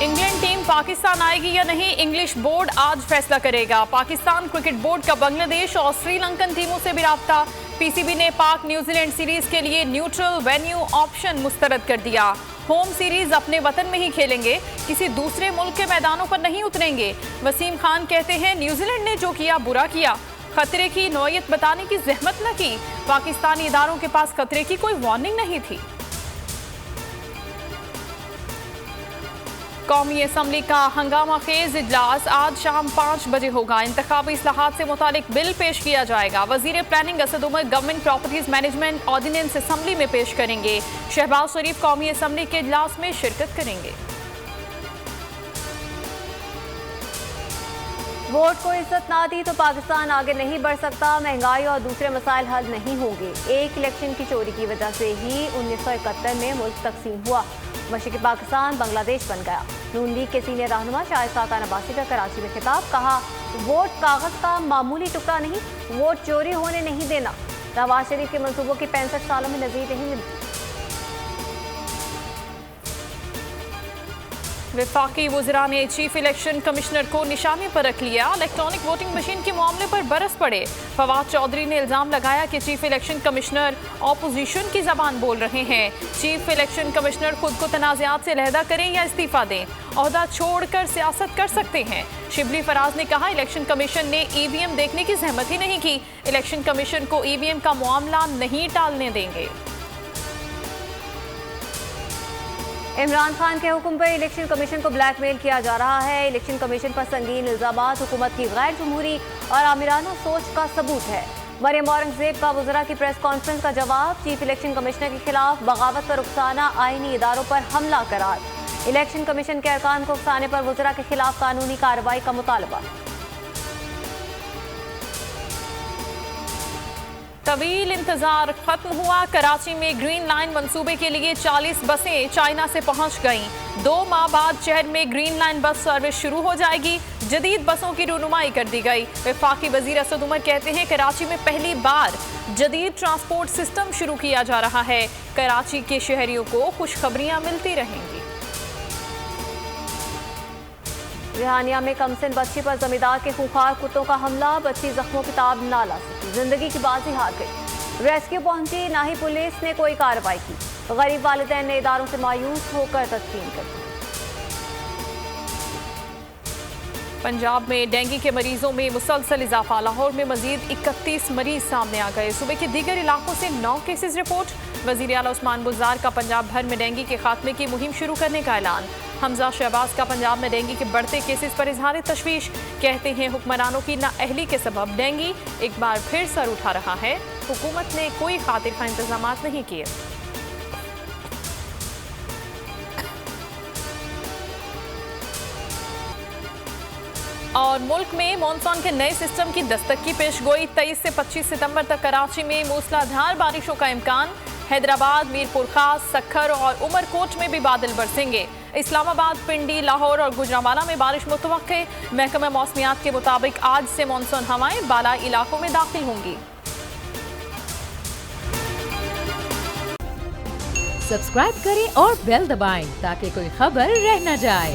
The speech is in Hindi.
इंग्लैंड टीम पाकिस्तान आएगी या नहीं, इंग्लिश बोर्ड आज फैसला करेगा। पाकिस्तान क्रिकेट बोर्ड का बांग्लादेश और श्रीलंकन टीमों से भी राब्ता। पीसीबी ने पाक न्यूजीलैंड सीरीज के लिए न्यूट्रल वेन्यू ऑप्शन मुस्तरद कर दिया। होम सीरीज अपने वतन में ही खेलेंगे, किसी दूसरे मुल्क के मैदानों पर नहीं उतरेंगे। वसीम खान कहते हैं न्यूजीलैंड ने जो किया बुरा किया, खतरे की नौयत बताने की जहमत न की। पाकिस्तानी इदारों के पास खतरे की कोई वार्निंग नहीं थी। कौमी असम्बली का हंगामा खेज इजलास आज शाम 5 बजे होगा। इंतखाबी इस्लाहात से मुतालिक बिल पेश किया जाएगा। वजीर planning Asad Umar government properties management ordinance assembly में पेश करेंगे। शहबाज शरीफ कौमी असम्बली के इजलास में शिरकत करेंगे। वोट को इज्जत ना दी तो पाकिस्तान आगे नहीं बढ़ सकता। महंगाई और दूसरे मसाइल हल नहीं होंगे। एक इलेक्शन की चोरी की वजह से ही 1971 में मुल्क तकसीम हुआ। मशरिकी पाकिस्तान बांग्लादेश बन गया। नून लीग के सीनियर रहनुमा शाहिद खाकान अब्बासी का कराची में खिताब, कहा वोट कागज का मामूली टुकड़ा नहीं, वोट चोरी होने नहीं देना। नवाज शरीफ के मंसूबों की 65 सालों में नजीर नहीं मिलती। वफाकी वज़रा ने चीफ इलेक्शन कमिश्नर को निशाने पर रख लिया। इलेक्ट्रॉनिक वोटिंग मशीन के मामले पर बरस पड़े। फवाद चौधरी ने इल्जाम लगाया कि चीफ इलेक्शन कमिश्नर ऑपोजिशन की जबान बोल रहे हैं। चीफ इलेक्शन कमिश्नर खुद को तनाज़ात से अलहदा करें या इस्तीफा दें, ओहदा छोड़कर सियासत कर सकते हैं। शिबली फराज ने कहा इलेक्शन कमीशन ने ईवीएम देखने की जहमत ही नहीं की। इलेक्शन कमीशन को ईवीएम का मामला नहीं टालने देंगे। इमरान खान के हुक्म पर इलेक्शन कमीशन को ब्लैकमेल किया जा रहा है। इलेक्शन कमीशन पर संगीन इल्जामात हुकूमत की गैर जमहूरी और आमिराना सोच का सबूत है। मरियम औरंगजेब का वज़रा की प्रेस कॉन्फ्रेंस का जवाब। चीफ इलेक्शन कमिश्नर के खिलाफ बगावत पर उकसाना, आईनी इदारों पर हमला करार। इलेक्शन कमीशन के अरकान को उकसाने पर वज़रा के खिलाफ कानूनी कार्रवाई का मुतालबा। तवील इंतजार खत्म हुआ। कराची में ग्रीन लाइन मंसूबे के लिए 40 बसें चाइना से पहुंच गईं। 2 माह बाद शहर में ग्रीन लाइन बस सर्विस शुरू हो जाएगी। जदीद बसों की रुनुमाई कर दी गई। वफाकी वजीर असद उमर कहते हैं कराची में पहली बार जदीद ट्रांसपोर्ट सिस्टम शुरू किया जा रहा है। कराची के शहरियों को खुशखबरियां मिलती रहेंगी। रिहानिया में कमसिन बच्ची पर जमींदार के खूंखार कुत्तों का हमला। बच्ची जख्मों की ताब ना ला सकी, जिंदगी की बाजी हार गई। रेस्क्यू पहुंची, ना ही पुलिस ने कोई कार्रवाई की। गरीब वालिदैन ने इदारों से मायूस होकर तस्लीम कर दी। पंजाब में डेंगू के मरीजों में मुसलसल इजाफा। लाहौर में मजीद 31 मरीज सामने आ गए। सूबे के दीगर इलाकों से 9 केसेस रिपोर्ट। वजीर आला उस्मान बुज़दार का पंजाब भर में डेंगू के खात्मे की मुहिम शुरू करने का ऐलान। हमजा शहबाज का पंजाब में डेंगू के बढ़ते केसेस पर इजहार तशवीश। कहते हैं हुक्मरानों की नाअहली के सबब डेंगू एक बार फिर सर उठा रहा है। हुकूमत ने कोई खातिर खा इंतजाम नहीं किए। और मुल्क में मॉनसून के नए सिस्टम की दस्तक की पेशगोई। 23 से 25 सितंबर तक कराची में मूसलाधार बारिशों का इम्कान। हैदराबाद, मीरपुर खास, सक्खर और उमरकोट में भी बादल बरसेंगे। इस्लामाबाद, पिंडी, लाहौर और गुजरांवाला में बारिश मुतवक्के। महकमा मौसमियात के मुताबिक आज से मॉनसून हवाएं बालाई इलाकों में दाखिल होंगी। सब्सक्राइब करें और बेल दबाएं ताकि कोई खबर रह न जाए।